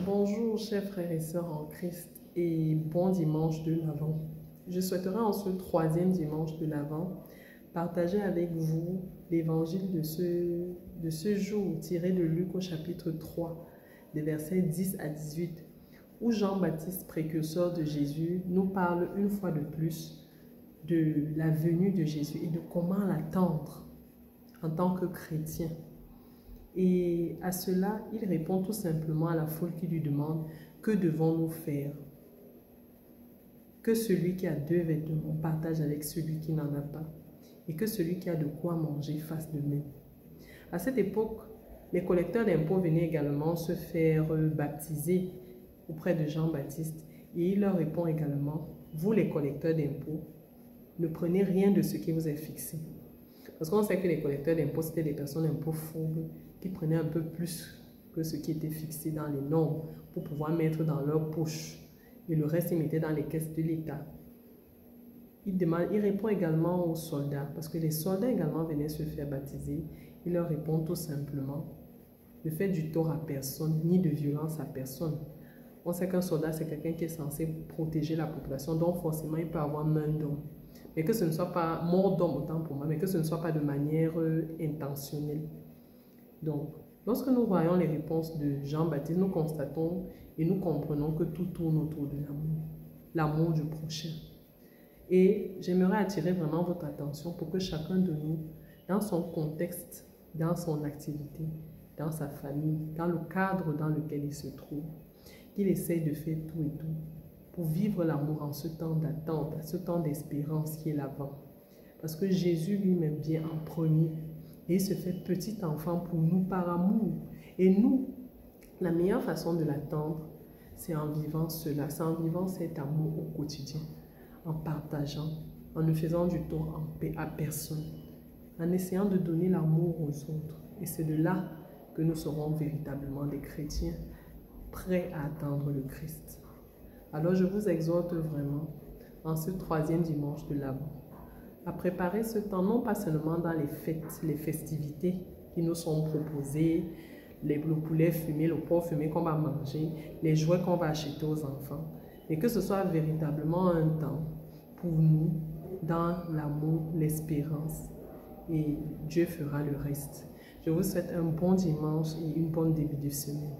Bonjour chers frères et sœurs en Christ et bon dimanche de l'Avent. Je souhaiterais en ce troisième dimanche de l'Avent partager avec vous l'évangile de ce jour tiré de Luc au chapitre 3, des versets 10 à 18, où Jean-Baptiste, précurseur de Jésus, nous parle une fois de plus de la venue de Jésus et de comment l'attendre en tant que chrétien. Et à cela, il répond tout simplement à la foule qui lui demande « Que devons-nous faire ?» Que celui qui a 2 vêtements partage avec celui qui n'en a pas, et que celui qui a de quoi manger fasse de même. À cette époque, les collecteurs d'impôts venaient également se faire baptiser auprès de Jean-Baptiste, et il leur répond également « Vous les collecteurs d'impôts, ne prenez rien de ce qui vous est fixé. » Parce qu'on sait que les collecteurs d'impôts, c'était des personnes un peu fourbes qui prenaient un peu plus que ce qui était fixé dans les normes pour pouvoir mettre dans leur poche. Et le reste, ils mettaient dans les caisses de l'État. Il répond également aux soldats, parce que les soldats également venaient se faire baptiser. Il leur répond tout simplement, ne faites du tort à personne, ni de violence à personne. On sait qu'un soldat, c'est quelqu'un qui est censé protéger la population, donc forcément, il peut avoir main d'homme. Mais que ce ne soit pas mort d'homme autant pour moi, mais que ce ne soit pas de manière intentionnelle. Donc, lorsque nous voyons les réponses de Jean-Baptiste, nous constatons et nous comprenons que tout tourne autour de l'amour, l'amour du prochain. Et j'aimerais attirer vraiment votre attention pour que chacun de nous, dans son contexte, dans son activité, dans sa famille, dans le cadre dans lequel il se trouve, qu'il essaye de faire tout et tout pour vivre l'amour en ce temps d'attente, ce temps d'espérance qui est l'avant. Parce que Jésus lui-même vient en premier et il se fait petit enfant pour nous par amour. Et nous, la meilleure façon de l'attendre, c'est en vivant cela, c'est en vivant cet amour au quotidien, en partageant, en ne faisant du tort à personne, en essayant de donner l'amour aux autres. Et c'est de là que nous serons véritablement des chrétiens prêts à attendre le Christ. Alors je vous exhorte vraiment, en ce troisième dimanche de l'Avent, à préparer ce temps, non pas seulement dans les fêtes, les festivités qui nous sont proposées, le poulet fumé, le porc fumé qu'on va manger, les jouets qu'on va acheter aux enfants, mais que ce soit véritablement un temps pour nous, dans l'amour, l'espérance, et Dieu fera le reste. Je vous souhaite un bon dimanche et une bonne début de semaine.